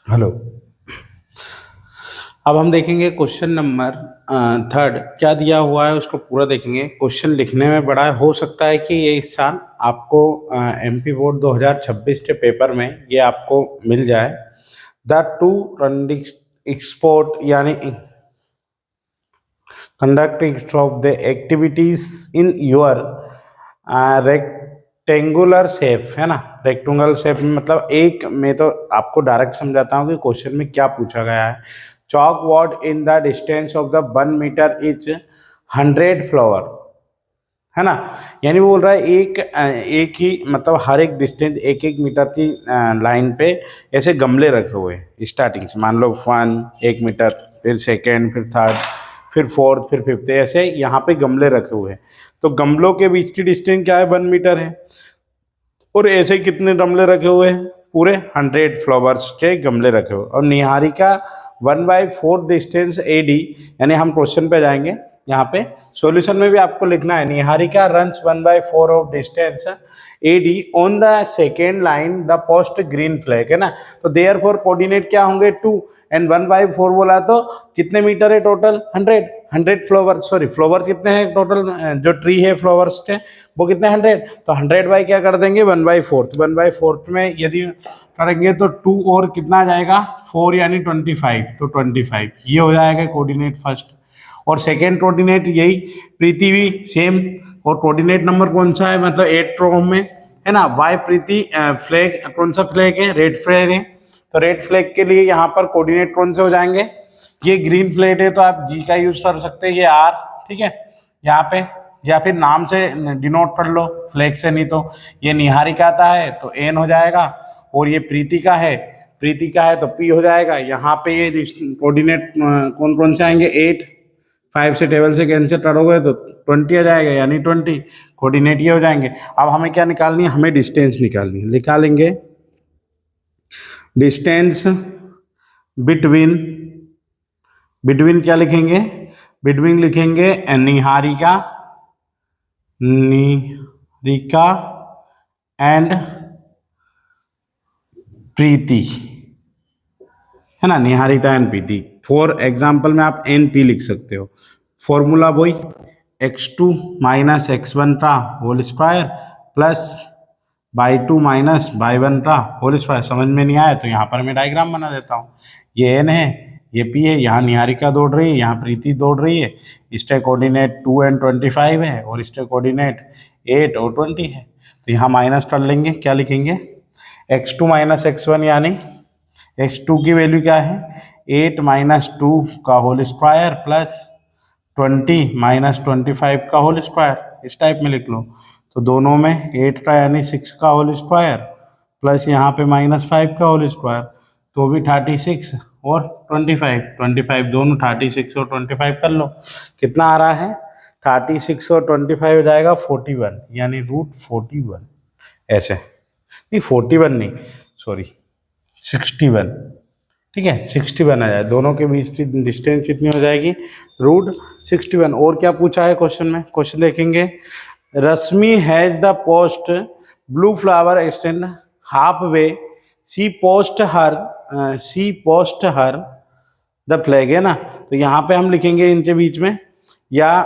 Hello. अब हम देखेंगे क्वेश्चन नंबर थर्ड क्या दिया हुआ है उसको पूरा देखेंगे। क्वेश्चन लिखने में बड़ा हो सकता है कि ये इस साल आपको एमपी बोर्ड 2026 के पेपर में ये आपको मिल जाए। द टू रनिंग एक्सपोर्ट यानी conduct of the activities in your rectangular shape है ना। रेक्टेंगुलर शेप में मतलब एक मैं तो आपको डायरेक्ट समझाता हूँ कि क्वेश्चन में क्या पूछा गया है। Chalk what in the distance of the 1 metre is 100 flower है ना। यानी बोल रहा है एक ही मतलब हर एक डिस्टेंस 1 1 मीटर की लाइन पे ऐसे गमले रखे हुए हैं स्टार्टिंग से। मान लो 1 1 मीटर, फिर सेकेंड, फिर थर्ड, फिर फोर्थ, फिर फिफ्थ, ऐसे यहाँ पे गमले रखे हुए हैं। तो गमलों के बीच की डिस्टेंस क्या है? 1 मीटर है। और ऐसे कितने गमले रखे हुए हैं? पूरे 100 फ्लावर्स के गमले रखे हुए। और निहारिका 1/4 डिस्टेंस एडी, यानी हम क्वेश्चन पे जाएंगे। यहाँ पे सॉल्यूशन में भी आपको लिखना है Niharika runs 1/4 of distance AD on the second line the post green flag है ना। तो देयर फोर कोऑर्डिनेट क्या होंगे? 2 एंड 1/4 बोला तो कितने मीटर है टोटल? 100 फ्लावर, सॉरी फ्लावर कितने हैं टोटल? जो ट्री है फ्लावर्स के वो कितने? 100। तो 100 बाई क्या कर देंगे? 1/4। 1/4 में यदि करेंगे तो 2 और कितना आ जाएगा? 4 यानी 25। तो 25 ये हो जाएगा कोऑर्डिनेट फर्स्ट। और सेकेंड कोऑर्डिनेट यही प्रीति भी सेम। और कोऑर्डिनेट नंबर कौन सा है? मतलब 8 रो में है ना। वाई प्रीति फ्लैग कौन सा फ्लैग है? रेड फ्लैग है। तो रेड फ्लैग के लिए यहाँ पर कोऑर्डिनेट कौन से हो जाएंगे? ये ग्रीन फ्लैग है तो आप जी का यूज कर सकते हैं, ये आर, ठीक है यहाँ पे। या फिर नाम से डिनोट कर लो फ्लैग से, नहीं तो ये निहारिका का है तो एन हो जाएगा। और ये प्रीति का है तो पी हो जाएगा। यहाँ पे ये कोऑर्डिनेट कौन कौन से आएंगे? 8, 5 से टेबल से कैंसिल करोगे तो 20 आ जाएगा, यानी 20 कोऑर्डिनेट ये हो जाएंगे। अब हमें क्या निकालनी है? हमें डिस्टेंस निकालनी है। निकालेंगे डिस्टेंस बिटवीन, बिटवीन क्या लिखेंगे? बिटवीन लिखेंगे निहारिका एंड प्रीति है ना। Niharika and Preeti. For example में आप एन पी लिख सकते हो। फॉर्मूला वही x2 माइनस x1 का whole square plus y2 minus y1 का होल स्क्वायर। समझ में नहीं आया तो यहाँ पर मैं डायग्राम बना देता हूँ। ये एन है, ये पी है, यहाँ निहारिका दौड़ रही है, यहाँ प्रीति दौड़ रही है। इसके कोऑर्डिनेट 2 एंड 25 है और इसके कोऑर्डिनेट 8 और 20 है। तो यहाँ माइनस कर लेंगे, क्या लिखेंगे? x2 माइनस x1 यानी x2 की वैल्यू क्या है? 8 माइनस 2 का होल स्क्वायर प्लस 20 माइनस 25 का होल स्क्वायर, इस टाइप में लिख लो। तो दोनों में 8 का यानी 6 का होल स्क्वायर प्लस यहाँ पे -5 का होल स्क्वायर, तो भी 36 और 25 दोनों 36 और 25 कर लो। कितना आ रहा है? 36 और 25 हो जाएगा 41, यानी √41। ऐसे नहीं, 41 नहीं, सॉरी 61, ठीक है 61 आ जाए। दोनों के बीच की डिस्टेंस कितनी हो जाएगी? √61। और क्या पूछा है क्वेश्चन में? क्वेश्चन देखेंगे। Rashmi has the post blue flower extend half way, she post her the flag है ना। तो यहाँ पे हम लिखेंगे इनके बीच में, या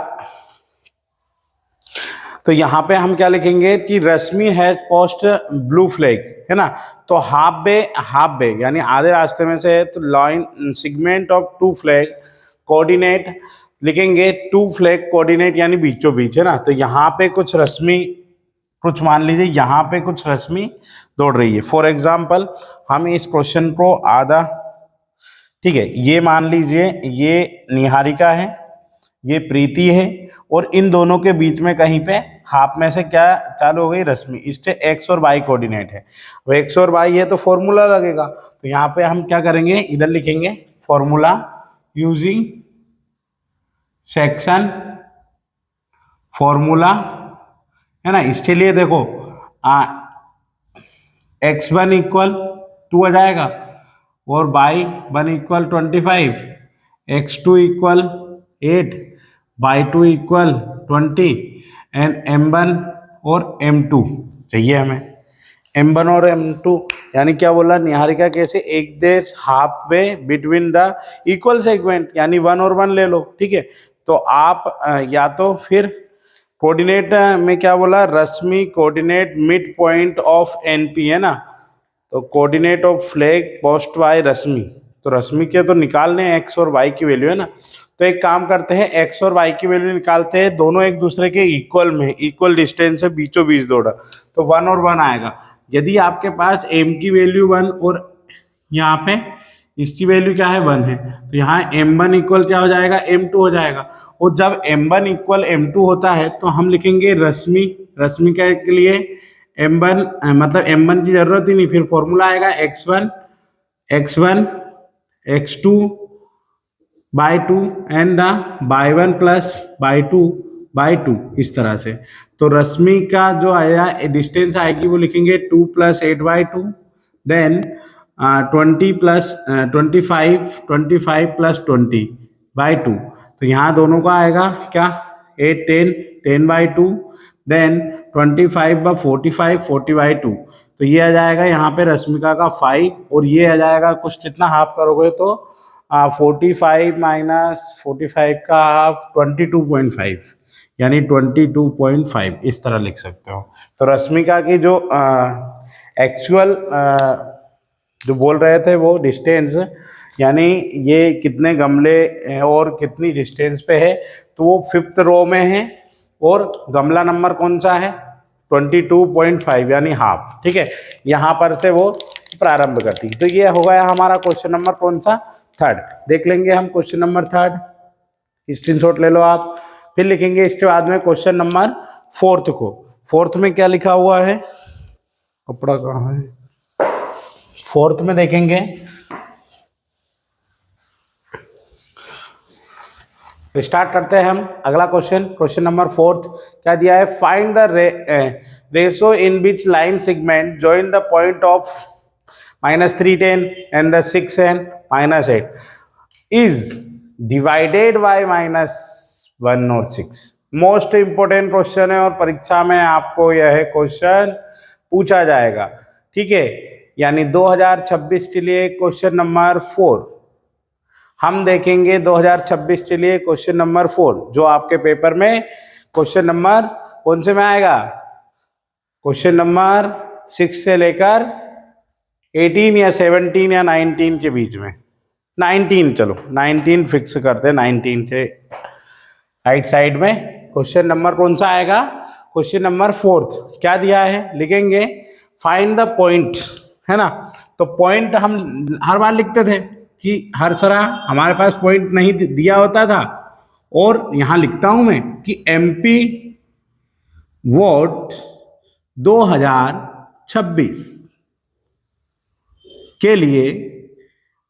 तो यहाँ पे हम क्या लिखेंगे कि रश्मि हैज पोस्ट ब्लू फ्लैग है ना। तो हाफ बे यानी आधे रास्ते में से है, तो line segment of 2 flag coordinate लिखेंगे। 2 फ्लैग कोऑर्डिनेट यानी बीचों बीच है ना। तो यहाँ पे कुछ रश्मि, कुछ मान लीजिए यहाँ पे कुछ रश्मि दौड़ रही है। फॉर एग्जाम्पल हम इस क्वेश्चन को आधा, ठीक है, ये मान लीजिए ये निहारिका है, ये प्रीति है, और इन दोनों के बीच में कहीं पे हाफ में से क्या चालू हो गई? रश्मि। इससे एक्स और वाई कोऑर्डिनेट है। वो एक्स और वाई है तो फॉर्मूला लगेगा। तो यहाँ पे हम क्या करेंगे? इधर लिखेंगे फॉर्मूला यूजिंग सेक्शन फॉर्मूला है ना। इसके लिए देखो x1 इक्वल 2 आ जाएगा और y1 equal 25, x2 equal 8, y2 equal 20 and m1 और m2 चाहिए हमें। M1 और M2 यानी क्या बोला निहारिका कैसे एक देश half way between the equal segment यानी 1 और 1 ले लो, ठीक है। तो आप या तो फिर कोऑर्डिनेट में क्या बोला Rashmi coordinate mid point of NP है ना, तो coordinate of flag post by Rashmi, तो रश्मि के तो निकालने एक्स और वाई की वैल्यू है ना, तो एक काम करते हैं एक्स और वाई की वैल्यू निकालते हैं, दोनों एक दूसरे के इक्वल में इक्वल डिस्टेंस है बीचों बीच दौड़ा, तो 1 और 1 आएगा। यदि आपके पास m की वैल्यू 1 और यहाँ पे इसकी वैल्यू क्या है 1 है, तो यहाँ m1 इक्वल क्या हो जाएगा m2 हो जाएगा। और जब m1 इक्वल m2 होता है तो हम लिखेंगे रश्मि के लिए m1 मतलब m1 की जरूरत ही नहीं, फिर फॉर्मूला आएगा x1 x2 by 2 and the by 1 plus by 2 इस तरह से। तो रश्मि का जो आया डिस्टेंस आएगी वो लिखेंगे 2 + 8/2 देन 20 + 25 + 20/2, तो यहाँ दोनों का आएगा क्या 8 10/2 देन 25/45 40/2, तो ये आ जाएगा यहाँ पे रश्मिका का 5 और ये आ जाएगा कुछ कितना हाफ करोगे तो 45 - 45 का हाफ 22.5 यानी 22.5 इस तरह लिख सकते हो। तो रश्मिका की जो एक्चुअल जो बोल रहे थे वो डिस्टेंस यानी ये कितने गमले और कितनी डिस्टेंस पे है, तो वो 5th रो में है और गमला नंबर कौन सा है 22.5 यानी हाफ, ठीक है। यहाँ पर से वो प्रारंभ करती, तो ये हो गया हमारा क्वेश्चन नंबर कौन सा 3rd। देख लेंगे हम क्वेश्चन नंबर 3rd, स्क्रीनशॉट ले लो आप। फिर लिखेंगे इसके बाद में क्वेश्चन नंबर 4th को। 4th में क्या लिखा हुआ है, कपड़ा कहाँ है, 4th में देखेंगे स्टार्ट करते हैं हम अगला क्वेश्चन नंबर 4th क्या दिया है, find the ratio in which line segment join the point of -310 and the 6 and -8 is divided bye -1 और 6। मोस्ट इंपोर्टेंट क्वेश्चन है और परीक्षा में आपको यह क्वेश्चन पूछा जाएगा, ठीक है। यानी 2026 के लिए क्वेश्चन नंबर 4 हम देखेंगे, 2026 के लिए क्वेश्चन नंबर 4 जो आपके पेपर में क्वेश्चन नंबर कौन से में आएगा, क्वेश्चन नंबर 6 से लेकर 18 या 17 या 19 के बीच में, 19 चलो 19 फिक्स करते हैं, 19 के राइट साइड में क्वेश्चन नंबर कौन सा आएगा, क्वेश्चन नंबर 4th क्या दिया है लिखेंगे फाइंड द पॉइंट, है ना। तो पॉइंट हम हर बार लिखते थे कि हर तरह हमारे पास पॉइंट नहीं दिया होता था, और यहां लिखता हूं मैं कि MP वोट 2026 के लिए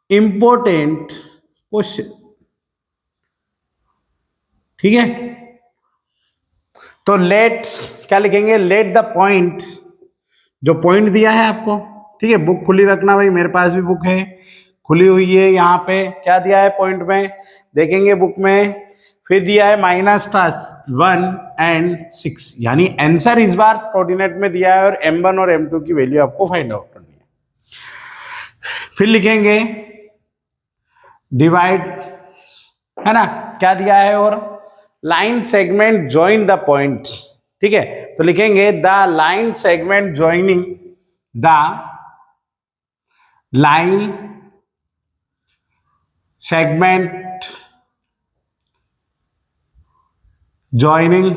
इंपॉर्टेंट क्वेश्चन, ठीक है। तो लेट्स क्या लिखेंगे, लेट द पॉइंट, जो पॉइंट दिया है आपको, ठीक है। बुक खुली रखना भाई, मेरे पास भी बुक है खुली हुई है, यहाँ पे क्या दिया है पॉइंट में देखेंगे बुक में, फिर दिया है -1 and 6 यानी आंसर इस बार कोऑर्डिनेट में दिया है और M1 और M2 की वैल्यू आपको फाइंड आउट करनी है। फिर लिखेंगे डिवाइड, है ना, क्या दिया है, और line segment join the point, ठीक है। तो लिखेंगे the line segment joining the line segment joining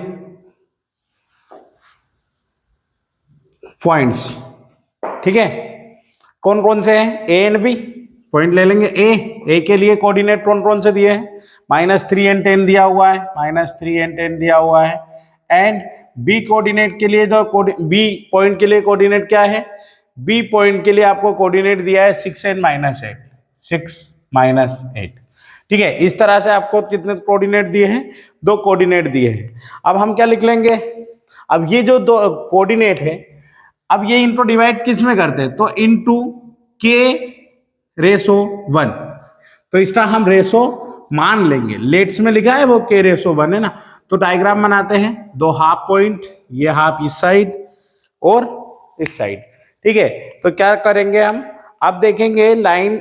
points, ठीक है। कौन कौन से हैं, ए एंड बी, पॉइंट ले लेंगे। ए के लिए कोऑर्डिनेट कौन कौन से दिए हैं, -3 and 10 दिया हुआ है, -3 and 10 दिया हुआ है। एंड बी कोऑर्डिनेट के लिए जो बी पॉइंट के लिए कोऑर्डिनेट क्या है, बी पॉइंट के लिए आपको कोऑर्डिनेट दिया है 6 and -8, 6 - 8, ठीक है। इस तरह से आपको कितने कोऑर्डिनेट दिए हैं, 2 कोऑर्डिनेट दिए हैं। अब हम क्या लिख लेंगे, अब ये जो 2 कोऑर्डिनेट है, अब ये इनको डिवाइड किस में करते हैं, तो इनटू K/1, तो इसका हम रेशो मान लेंगे, लेट्स में लिखा है वो K/1 है ना। तो डायग्राम बनाते हैं, 2 हाफ पॉइंट, ये हाफ इस साइड और इस साइड, ठीक है, तो क्या करेंगे हम, अब देखेंगे लाइन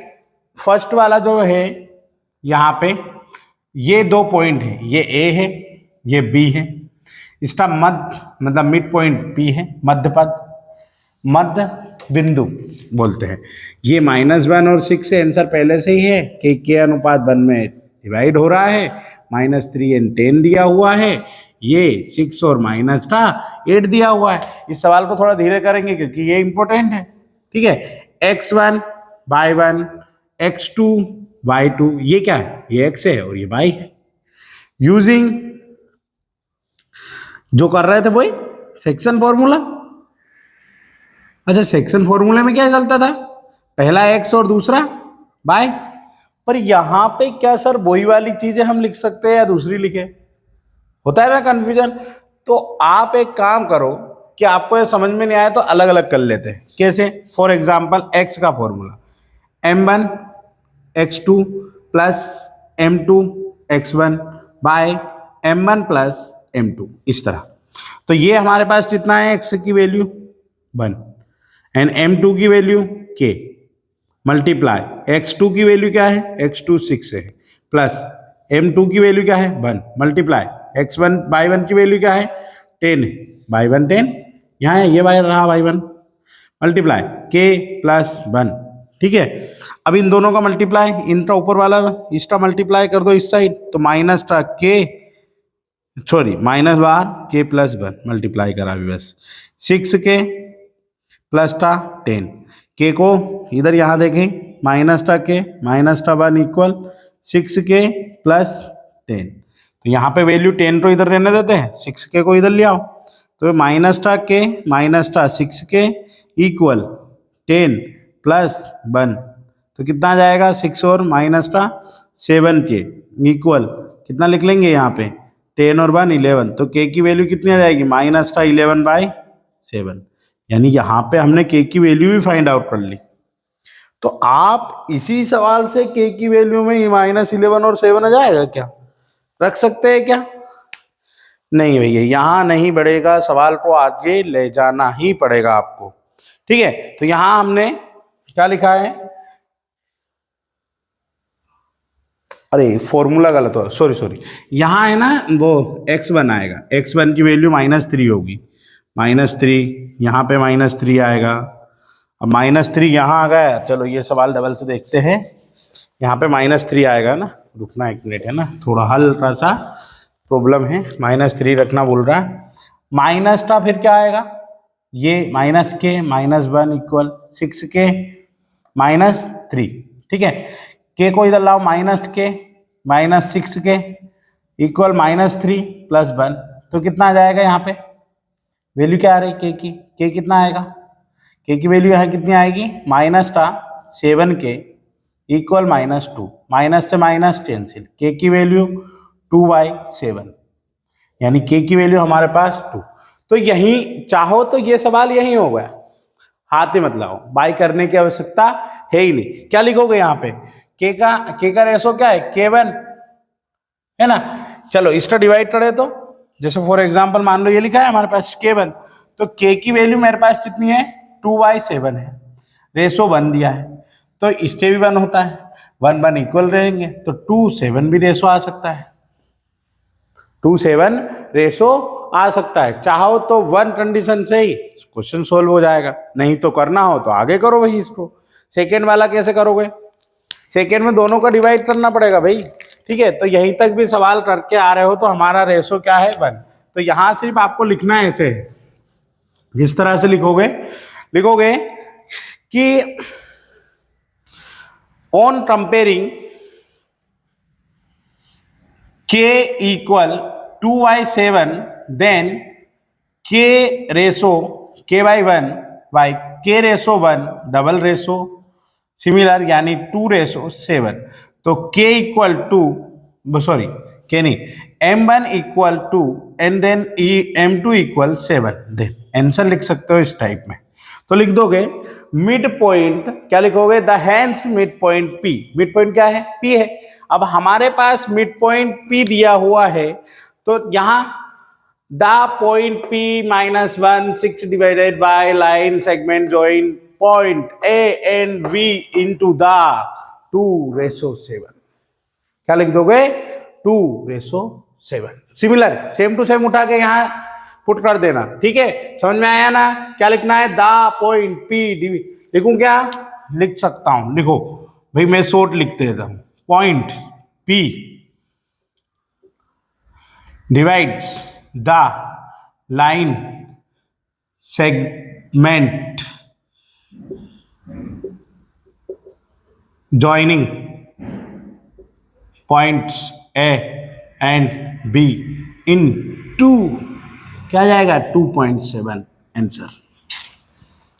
फर्स्ट वाला जो है यहाँ पे ये 2 पॉइंट है, ये ए है ये बी है, इसका मध्य मतलब मिड पॉइंट पी है, मध्य पद मध्य बिंदु बोलते हैं। ये -1 और 6 से आंसर पहले से ही है कि के अनुपात 1 में डिवाइड हो रहा है, -3 एंड 10 दिया हुआ है, ये 6 और माइनस का 8 दिया हुआ है। इस सवाल को थोड़ा धीरे करेंगे क्योंकि ये इंपॉर्टेंट है, ठीक है। x1 y1 x2 y2, ये क्या है, ये x है और ये y है। यूजिंग जो कर रहे थे वही सेक्शन फॉर्मूला। अच्छा, सेक्शन फॉर्मूले में क्या चलता था, पहला x और दूसरा y, पर यहां पे क्या सर वही वाली चीजें हम लिख सकते हैं या दूसरी लिखे, होता है ना कंफ्यूजन। तो आप एक काम करो कि आपको ये समझ में नहीं आया तो अलग अलग कर लेते हैं। कैसे, फॉर एग्जांपल x का formula m1 x2 plus m2 x1 by m1 plus m2, इस तरह। तो ये हमारे पास कितना है, x की वैल्यू 1 एंड m2 की वैल्यू k, मल्टीप्लाई x2 की वैल्यू क्या है, x2 6 है, प्लस m2 की वैल्यू क्या है 1, मल्टीप्लाई x1 y1 की वैल्यू क्या है 10 है, y1 10 यहाँ है, ये y रहा y1, मल्टीप्लाई k प्लस 1, ठीक है। अब इन दोनों का मल्टीप्लाई, इनका ऊपर वाला इसका मल्टीप्लाई कर दो इस साइड, तो माइनस का k सॉरी माइनस बार k प्लस 1 मल्टीप्लाई करा भी बस, 6k प्लस का 10, के को इधर यहाँ देखें माइनस का के माइनस का 1 इक्वल 6k प्लस 10, तो यहाँ पे वैल्यू 10 तो इधर रहने देते हैं, 6k को इधर ले आओ, तो माइनस का के माइनस का 6k इक्वल 10 प्लस 1, तो कितना आ जाएगा 6 और माइनस का 7k इक्वल कितना लिख लेंगे यहाँ पे 10 और 1 11, तो k की वैल्यू कितनी आ जाएगी माइनस का 11/7, यानी यहाँ पे हमने k की वैल्यू भी फाइंड आउट कर ली। तो आप इसी सवाल से k की वैल्यू में -11 और 7 आ जाएगा क्या, रख सकते हैं क्या, नहीं भैया यहाँ नहीं बढ़ेगा, सवाल को आगे ले जाना ही पड़ेगा आपको, ठीक है। तो यहाँ हमने क्या लिखा है, अरे फॉर्मूला गलत हो, सॉरी यहाँ है ना वो x1 आएगा, x1 की वैल्यू -3 होगी, -3 यहाँ पे -3 आएगा, अब -3 यहाँ आ गया। चलो ये सवाल डबल से देखते हैं, यहाँ पे -3 आएगा ना, रुकना एक मिनट है ना, थोड़ा हल्का सा प्रॉब्लम है, -3 रखना बोल रहा है, माइनस का फिर क्या आएगा, ये -k -1 इक्वल 6k -3, ठीक है। k को इधर लाओ -k -6k इक्वल -3 प्लस 1, तो कितना आ जाएगा, यहाँ पे वैल्यू क्या आ रही k की, k कितना आएगा, k की वैल्यू यहाँ कितनी आएगी माइनस का 7k इक्वल -2, माइनस से माइनस कैंसिल, k की वैल्यू 2/7, यानी k की वैल्यू हमारे पास 2। तो यही चाहो तो ये सवाल यही हो गया, हाथ ही मत लगाओ, बाई करने की आवश्यकता है ही नहीं। क्या लिखोगे यहाँ पे, k का रेशो क्या है k1 है ना, चलो इसका डिवाइड करे तो, जैसे फॉर एग्जांपल मान लो ये लिखा है हमारे पास k1, तो k की वैल्यू मेरे पास कितनी है 2/7 है, रेशो 1 दिया है, तो इससे भी 1 होता है, 1 1 इक्वल रहेंगे, तो 2 7 भी रेशो आ सकता है, 2 7 रेशो आ सकता है। चाहो तो 1 कंडीशन से ही क्वेश्चन सोल्व हो जाएगा, नहीं तो करना हो तो आगे करो भाई। इसको सेकेंड वाला कैसे करोगे, सेकेंड में दोनों का डिवाइड करना पड़ेगा भाई, ठीक है। तो यहीं तक भी सवाल करके आ रहे हो तो हमारा रेशो क्या है 1, तो यहां सिर्फ आपको लिखना है ऐसे, जिस तरह से लिखोगे कि on comparing k equal 2/7 then k ratio k/1 by k ratio 1 double ratio similar यानी 2/7, तो k equal to sorry k नहीं m1 equal to and then m2 equal 7, then answer लिख सकते हो इस टाइप में। तो लिख दोगे मिड पॉइंट, क्या लिखोगे the hence mid point p, mid point क्या है p है। अब हमारे पास मिड पॉइंट p दिया हुआ है, तो यहाँ the point P -1 6 divided by line segment join point A and V into the 2:7। क्या लिख दोगे? 2:7। सिमिलर, सेम टू सेम उठा के यहां पुट कर देना, ठीक है? समझ में आया ना? क्या लिखना है? द पॉइंट P लिखूं क्या? लिख सकता हूं, लिखो भाई, मैं शॉर्ट लिख देता हूं। Point P divides the line segment joining points A and B in 2, क्या आ जाएगा? 2.7 आंसर।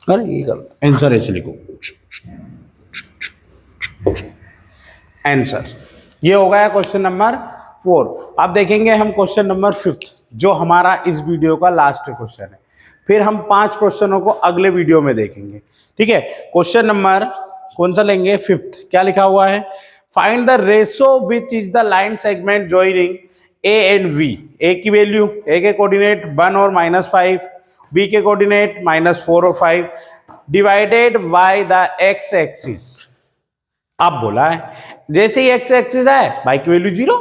अरे ये गलत, आंसर ऐसे लिखो, आंसर। ये हो गया क्वेश्चन नंबर 4। अब देखेंगे हम क्वेश्चन नंबर 5, जो हमारा इस वीडियो का लास्ट क्वेश्चन है। फिर हम 5 क्वेश्चनों को अगले वीडियो में देखेंगे, ठीक है? क्वेश्चन नंबर कौन सा लेंगे? 5। क्या लिखा हुआ है? Find the ratio which is the line segment joining A and V. A की वैल्यू, ए के कोऑर्डिनेट 1 और -5, बी के कोऑर्डिनेट -4 और 5, divided by the x axis. अब बोला है जैसे ही एक्स एक्सिस है, वाई की वैल्यू 0,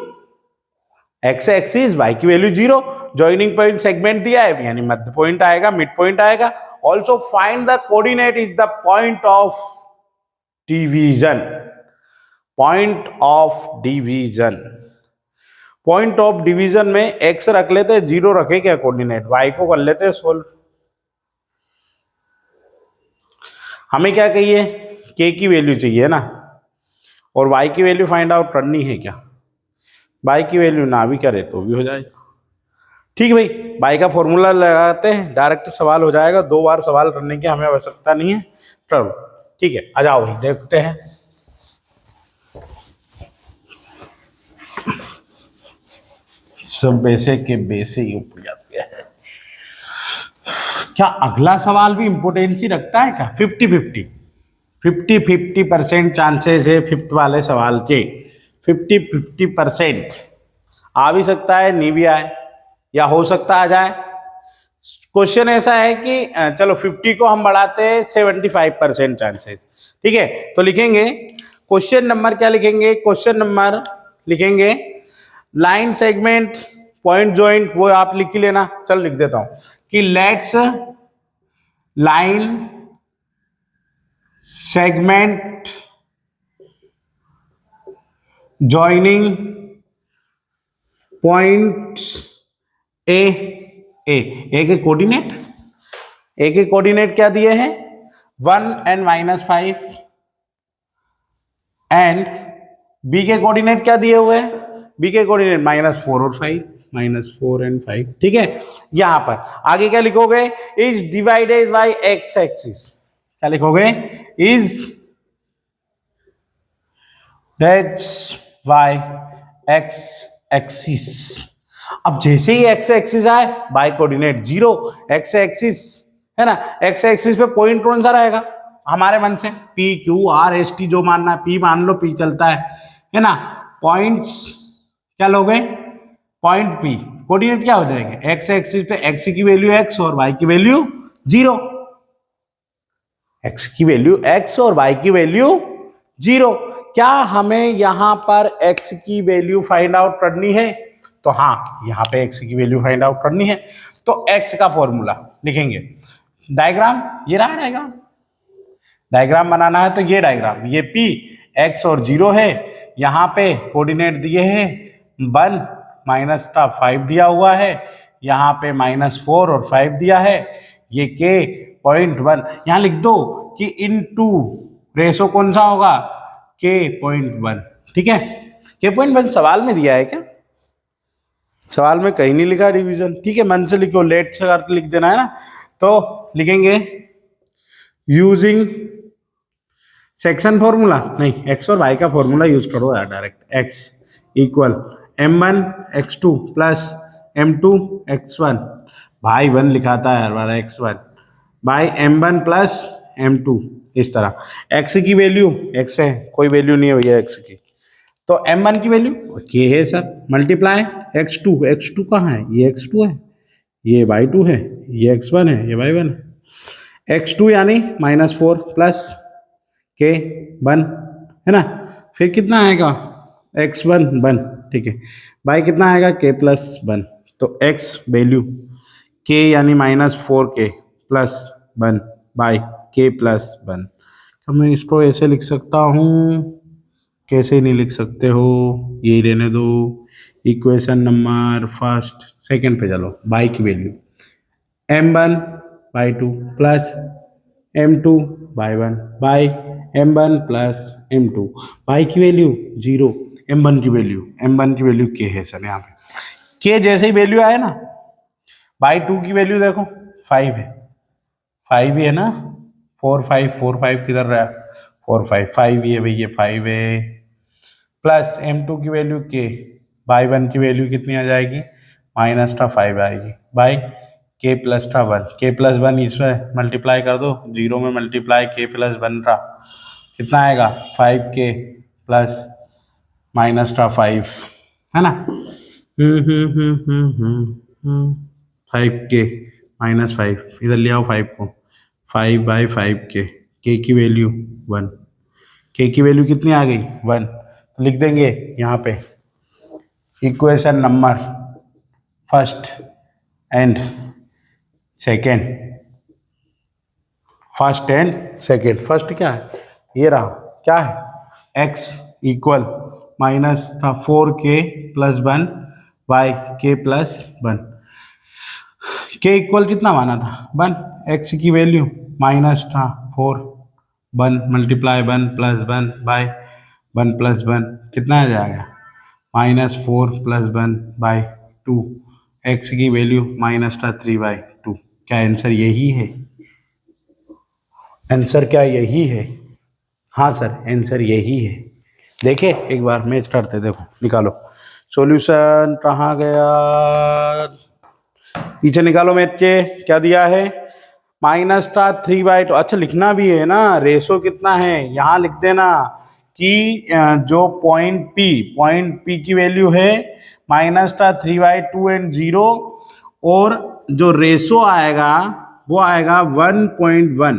एक्स एक्सिस वाई की वैल्यू 0, जॉइनिंग पॉइंट सेगमेंट दिया है यानी मध्य पॉइंट आएगा, मिड पॉइंट आएगा। Also find the coordinate is the point of division. Point of division, point of division में एक्स रख लेते, 0 रखे क्या कोऑर्डिनेट, वाई को कर लेते सोल्व। हमें क्या कहिए? के की वैल्यू चाहिए ना, और वाई की वैल्यू फाइंड आउट करनी है क्या? वाई की वैल्यू ना भी करे तो भी हो जाएगा, ठीक है भाई। वाई का फॉर्मूला लगाते हैं, डायरेक्ट सवाल हो जाएगा, 2 बार सवाल करने की हमें आवश्यकता नहीं है। चलो ठीक है, आ जाओ भाई देखते हैं। सब बेसे के बेसे ही ऊपर जाते हैं। क्या अगला सवाल भी इंपोर्टेंसी रखता है क्या? 50-50% चांसेस है फिफ्थ वाले सवाल के। 50-50% आ भी सकता है, नहीं भी आए, या हो सकता आ जाए। क्वेश्चन ऐसा है कि चलो 50 को हम बढ़ाते हैं 75% चांसेस, ठीक है? तो लिखेंगे क्वेश्चन नंबर, क्या लिखेंगे? क्वेश्चन नंबर लिखेंगे लाइन सेगमेंट पॉइंट जॉइंट, वो आप लिख ही लेना। चल लिख देता हूं कि let's line segment joining points A के कोऑर्डिनेट, ए के कोऑर्डिनेट क्या दिए हैं? 1 and -5, एंड बी के कोऑर्डिनेट क्या दिए हुए हैं? बी के कोऑर्डिनेट -4 और 5, -4 and 5, ठीक है? यहां पर आगे क्या लिखोगे? Is divided by x axis. क्या लिखोगे? Is that's by x axis. अब जैसे ही एक्स एक्सिस आए, बाय कोऑर्डिनेट 0, एक्स एक्सिस है ना, एक्स एक्सिस पे पॉइंट कौन सा रहेगा हमारे मन से? P Q R S T, जो मानना है पी मान लो, पी चलता है ना। पॉइंट्स क्या लोगे? पॉइंट पी, कोऑर्डिनेट क्या हो जाएंगे? एक्स एक्सिस पे एक्स की वैल्यू एक्स और वाई की वैल्यू 0, एक्स की वैल्यू एक्स और वाई की वैल्यू 0। क्या हमें यहां पर एक्स की वैल्यू फाइंड आउट करनी है? तो हाँ, यहां पे एक्स की वैल्यू फाइंड आउट करनी है। तो एक्स का फॉर्मूला लिखेंगे, डायग्राम ये रहा डायग्राम, डायग्राम बनाना है तो ये डायग्राम, ये पी एक्स और 0 है, यहाँ पे कोऑर्डिनेट दिए हैं 1 -5 दिया हुआ है, यहाँ पे -4 और 5 दिया है, ये के पॉइंट 1 यहाँ लिख दो कि इनटू रेशो कौन सा होगा? के पॉइंट 1, ठीक है? के पॉइंट 1 सवाल में दिया है क्या? सवाल में कहीं नहीं लिखा डिवीजन, ठीक है? मन से लिखो, लेट से करके लिख देना है ना। तो लिखेंगे यूजिंग सेक्शन फॉर्मूला, नहीं एक्स और वाई का फॉर्मूला यूज करो यार direct. X equal m1 x2 plus m2 x1, भाई 1 लिखाता है हर बार, x1 by m1 plus m2, इस तरह। x की वैल्यू x है, कोई वैल्यू नहीं है भैया x की, तो m1 की वैल्यू k है सर, मल्टीप्लाई x2 कहाँ है? ये x2 है, ये y2 है, ये x1 है, ये y1 है। x2 यानी -4 प्लस के 1 है ना। फिर कितना आएगा x1 1, ठीक है। बाई कितना आएगा k प्लस 1, तो x वैल्यू k यानी -4k plus 1 by k plus 1। तो मैं इसको ऐसे लिख सकता हूँ, कैसे नहीं लिख सकते हो, यही रहने दो। इक्वेशन नंबर फर्स्ट सेकंड पे चलो। बाई की value m1/2 plus m2 by 1 by m1 plus m2। By की वैल्यू 0, m1 की वैल्यू k है सर। यहाँ पे k जैसे ही वैल्यू आए ना, बाई 2 की वैल्यू देखो 5 है, 5 ही है ना। 4 5 किधर रहा, 4 5 ही है भैया, 5 है। प्लस m2 की वैल्यू k, बाई 1 की वैल्यू कितनी आ जाएगी, -5 आएगी by k plus 1। k plus 1 इसमें मल्टीप्लाई कर दो, 0 में मल्टीप्लाई k प्लस 1 रहा, कितना आएगा 5k प्लस -5, है ना। 5k -5 इधर ले आओ, 5 को, 5/5k, k की वैल्यू 1, k की वैल्यू कितनी आ गई 1। तो लिख देंगे यहाँ पे equation number first and second, first and second. First क्या है, ये रहा, क्या है x equal -4k plus 1 by k plus 1। k equal कितना माना था 1, x की value -4, 1 multiply 1 plus 1 by 1 plus 1 कितना आ जाएगा, -4 प्लस 1 बाई 2, x की वैल्यू -3/2। क्या आंसर यही है, आंसर क्या यही है। हाँ सर आंसर यही है। देखे एक बार मैच करते, देखो निकालो सॉल्यूशन कहाँ गया, पीछे निकालो मैच के, क्या दिया है -3/2। अच्छा लिखना भी है ना, रेशो कितना है यहाँ लिख देना कि जो पॉइंट पी की वैल्यू है -3/2 एंड 0, और जो रेशो आएगा वो आएगा 1.1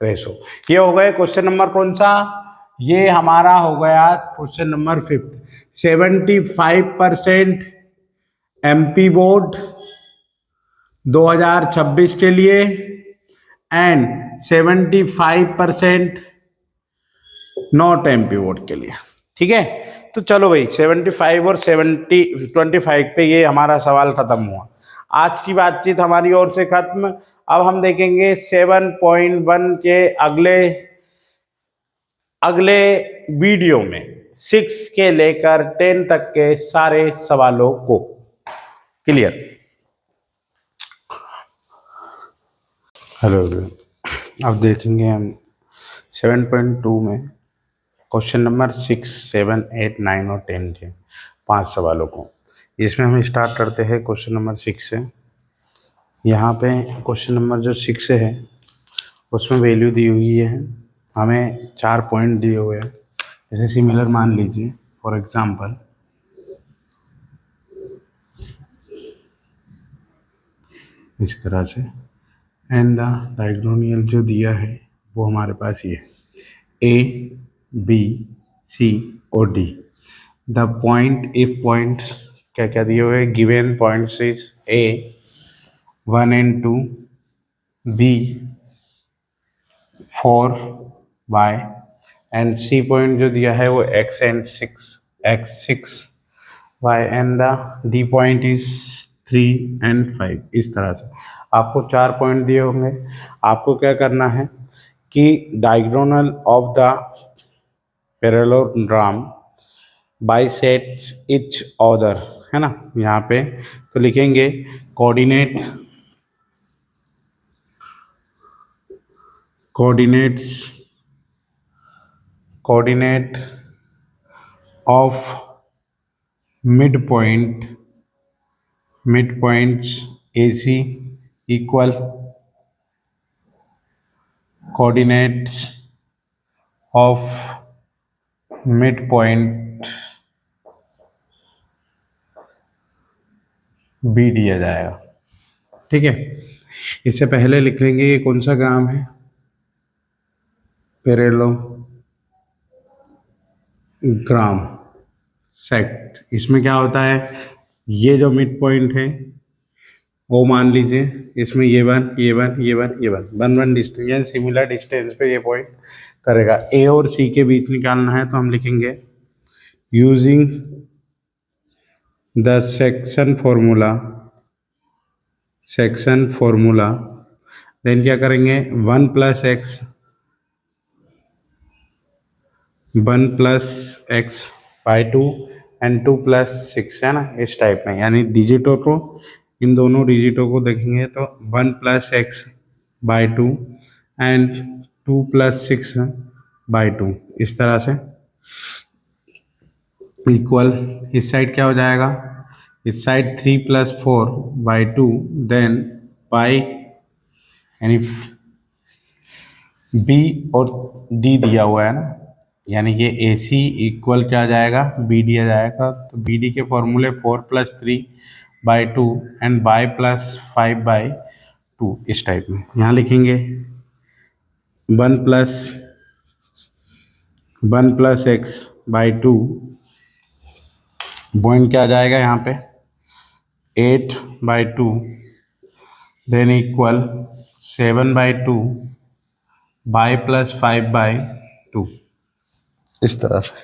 रेशो। ये हो गए क्वेश्चन नंबर कौन सा, ये हमारा हो गया क्वेश्चन नंबर 5। 75% एमपी बोर्ड 2026 के लिए एंड 75% नॉट एमपी बोर्ड के लिए, ठीक है। तो चलो भाई 75 और 25 पे ये हमारा सवाल खत्म हुआ। आज की बातचीत हमारी ओर से खत्म। अब हम देखेंगे 7.1 के अगले वीडियो में 6 के लेकर 10 तक के सारे सवालों को। क्लियर। हेलो, अब देखेंगे हम 7.2 में क्वेश्चन नंबर 6, 7, 8, 9 और 10 के 5 सवालों को। इसमें हम स्टार्ट करते हैं क्वेश्चन नंबर 6 से। यहाँ पे क्वेश्चन नंबर जो 6 है उसमें वैल्यू दी हुई है, हमें 4 पॉइंट दिए हुए हैं। जैसे सिमिलर मान लीजिए फॉर एग्जांपल इस तरह से, एंड द डायगोनल जो दिया है वो हमारे पास ये है A, B, C और D। The point if points क्या क्या दिए हुए, given points is A 1 and 2, B 4, Y and C point जो दिया है वो X and 6, Y and the D point is 3 and 5। इस तरह से आपको 4 पॉइंट दिए होंगे। आपको क्या करना है कि diagonal of the parallelogram bisects each other, है ना। यहाँ पे तो लिखेंगे coordinate of midpoints AC equal coordinates of midpoint B दिया जाएगा। ठीक है, इससे पहले लिख लेंगे ये कौन सा ग्राम है, पैरेललोग्राम सेक्ट। इसमें क्या होता है, ये जो मिड पॉइंट है वो मान लीजिए, इसमें ये वन ये वन ये वन ये one one one distance, similar distance पे ये पॉइंट करेगा। ए और सी के बीच निकालना है तो हम लिखेंगे using the section formula, then क्या करेंगे, 1 + x बाई 2 एंड 2 + 6 है ना, इस टाइप में। यानी डिजिटों को, इन दोनों डिजिटों को देखेंगे तो 1 + x बाई 2 एंड 2 + 6 बाई 2, इस तरह से इक्वल। इस साइड क्या हो जाएगा, इस साइड 3 + 4 बाई 2, देन बाई, यानी बी और डी दिया हुआ है ना, यानी कि ए सी इक्वल क्या आ जाएगा, बी डी आ जाएगा। तो बी डी के फॉर्मूले 4 + 3 बाई 2 एंड बाई + 5 बाई 2, इस टाइप में। यहाँ लिखेंगे 1 + x बाई 2, पॉइंट क्या आ जाएगा यहाँ पे 8 by 2, than equal 7 by 2 by + 5 by 2, इस तरह से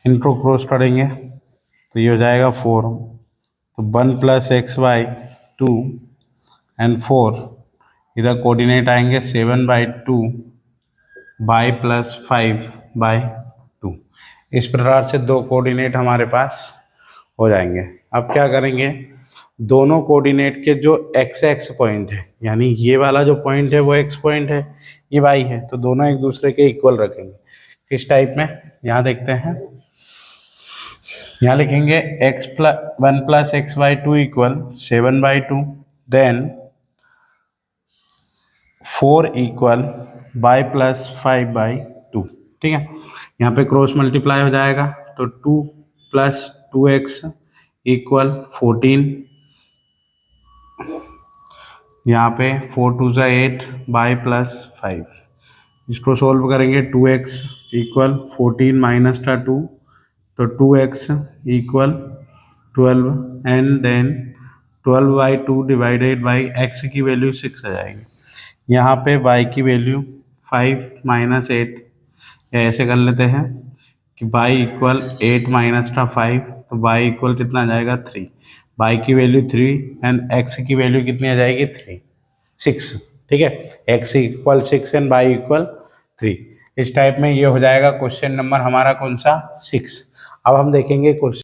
इनको क्रॉस करेंगे तो ये हो जाएगा 4। तो 1 + x बाई 2 एंड 4, इधर कोऑर्डिनेट आएंगे 7 बाई 2 बाई + 5 बाई 2। इस प्रकार से दो कोऑर्डिनेट हमारे पास हो जाएंगे। अब क्या करेंगे, दोनों कोऑर्डिनेट के जो x पॉइंट है, यानी ये वाला जो पॉइंट है वो x पॉइंट है, ये y है, तो दोनों एक दूसरे के इक्वल रखेंगे। किस टाइप में, यहाँ देखते हैं। यहाँ लिखेंगे 1 + x by 2 equal 7 by 2, then 4 equal by + 5 by 2। ठीक है, यहाँ पे क्रॉस मल्टीप्लाई हो जाएगा तो 2 + 2x इक्वल 14, यहाँ पे 4 × 2 = 8 बाई + 5। इसको सोल्व करेंगे, 2x इक्वल 14 माइनस का 2, तो 2x equal 12 and then 12 by 2 divided by x की वैल्यू 6 आ जाएगी। यहाँ पे y की वैल्यू 5 - 8, या ऐसे कर लेते हैं कि y इक्वल 8 माइनस का 5, तो y इक्वल कितना आ जाएगा 3। y की वैल्यू 3 एंड x की वैल्यू कितनी आ जाएगी 6। ठीक है, x equal 6 and y equal 3। इस टाइप में ये हो जाएगा क्वेश्चन नंबर हमारा कौन सा 6। अब हम देखेंगे क्वेश्चन